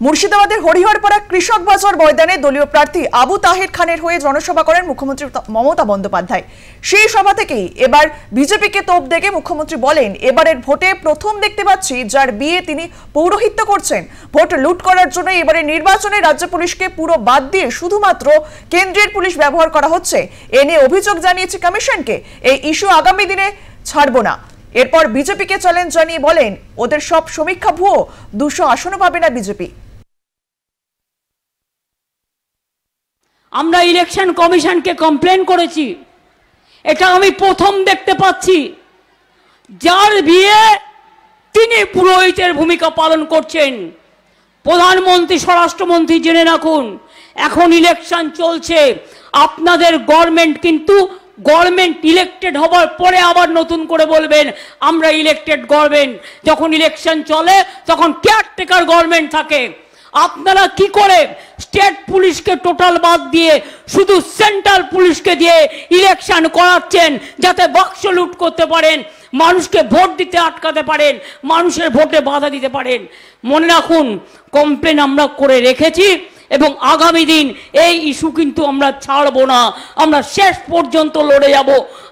মুর্শিদাবাদের হরিহরপাড়া কৃষক বাজার ময়দানে দলীয় প্রার্থী আবু তাহের খানের হয়ে জনসভা করেন মুখ্যমন্ত্রী মমতা বন্দ্যোপাধ্যায়। সেই সভা থেকেই এবার বিজেপিকে তোপ দেগে মুখ্যমন্ত্রী বলেন, এবারের ভোটে প্রথম দেখতে পাচ্ছি যার বিয়ে তিনি পৌরোহিত্য করছেন। ভোট লুট করার জন্য এবারে নির্বাচনে রাজ্য পুলিশকে পুরো বাদ দিয়ে শুধুমাত্র কেন্দ্রের পুলিশ ব্যবহার করা হচ্ছে। এ নিয়ে অভিযোগ জানিয়েছে কমিশনকে। এই ইস্যু আগামী দিনে ছাড়বো না। এরপর বিজেপিকে চ্যালেঞ্জ জানিয়ে বলেন, ওদের সব সমীক্ষা ভুয়ো, 200 আসনও পাবে না বিজেপি। আমরা ইলেকশন কমিশনকে কমপ্লেন করেছি, এটা আমি প্রথম দেখতে পাচ্ছি যার বিয়ে তিনি পুরোহিতের ভূমিকা পালন করছেন। প্রধানমন্ত্রী, স্বরাষ্ট্রমন্ত্রী জেনে রাখুন, এখন ইলেকশন চলছে, আপনাদের গভর্নমেন্ট কিন্তু গভর্নমেন্ট ইলেক্টেড হবার পরে আবার নতুন করে বলবেন আমরা ইলেক্টেড গভর্নমেন্ট। যখন ইলেকশন চলে তখন কেয়ারটেকার গভর্নমেন্ট থাকে। আপনারা কি করে স্টেট পুলিশকে টোটাল বাদ দিয়ে শুধু সেন্ট্রাল পুলিশকে দিয়ে ইলেকশন করাচ্ছেন, যাতে বাক্স লুট করতে পারেন, মানুষকে ভোট দিতে আটকাতে পারেন, মানুষের ভোটে বাধা দিতে পারেন। মনে রাখুন, কমপ্লেন আমরা করে রেখেছি এবং আগামী দিন এই ইস্যু কিন্তু আমরা ছাড়বো না, আমরা শেষ পর্যন্ত লড়ে যাব।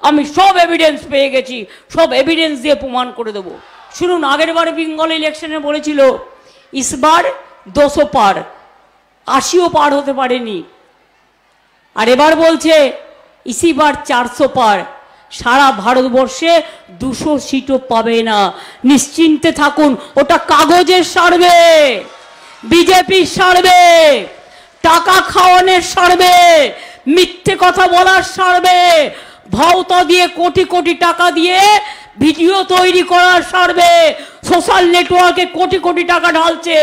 আমি সব এভিডেন্স পেয়ে গেছি, সব এভিডেন্স দিয়ে প্রমাণ করে দেবো। শুনুন, আগের বার বেঙ্গল ইলেকশনে বলেছিল ইসবার 200 পার, 80ও পার হতে পারেনি। আর এবার বলছে ইসিবার 400 পার, সারা ভারতবর্ষে 200 সিটও পাবে না। নিশ্চিন্তে থাকুন, ওটা কাগজের সার্ভে, বিজেপির সার্ভে, টাকা খাওয়ানোর সার্ভে, মিথ্যে কথা বলার সার্ভে, ভাওতা দিয়ে কোটি কোটি টাকা দিয়ে ভিডিও তৈরি করার সার্ভে, সোশ্যাল নেটওয়ার্কে কোটি কোটি টাকা ঢালছে।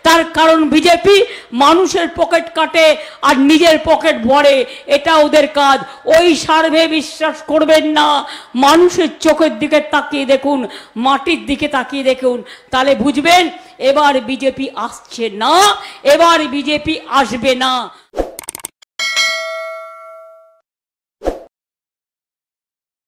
তার কারণ বিজেপি মানুষের পকেট কাটে আর নিজের পকেট ভরে, এটা ওদের কাজ। ওই সার্ভে বিশ্বাস করবেন না, মানুষের চোখের দিকে তাকিয়ে দেখুন, মাটির দিকে তাকিয়ে দেখুন, তাহলে বুঝবেন এবার বিজেপি আসছে না, এবার বিজেপি আসবে না।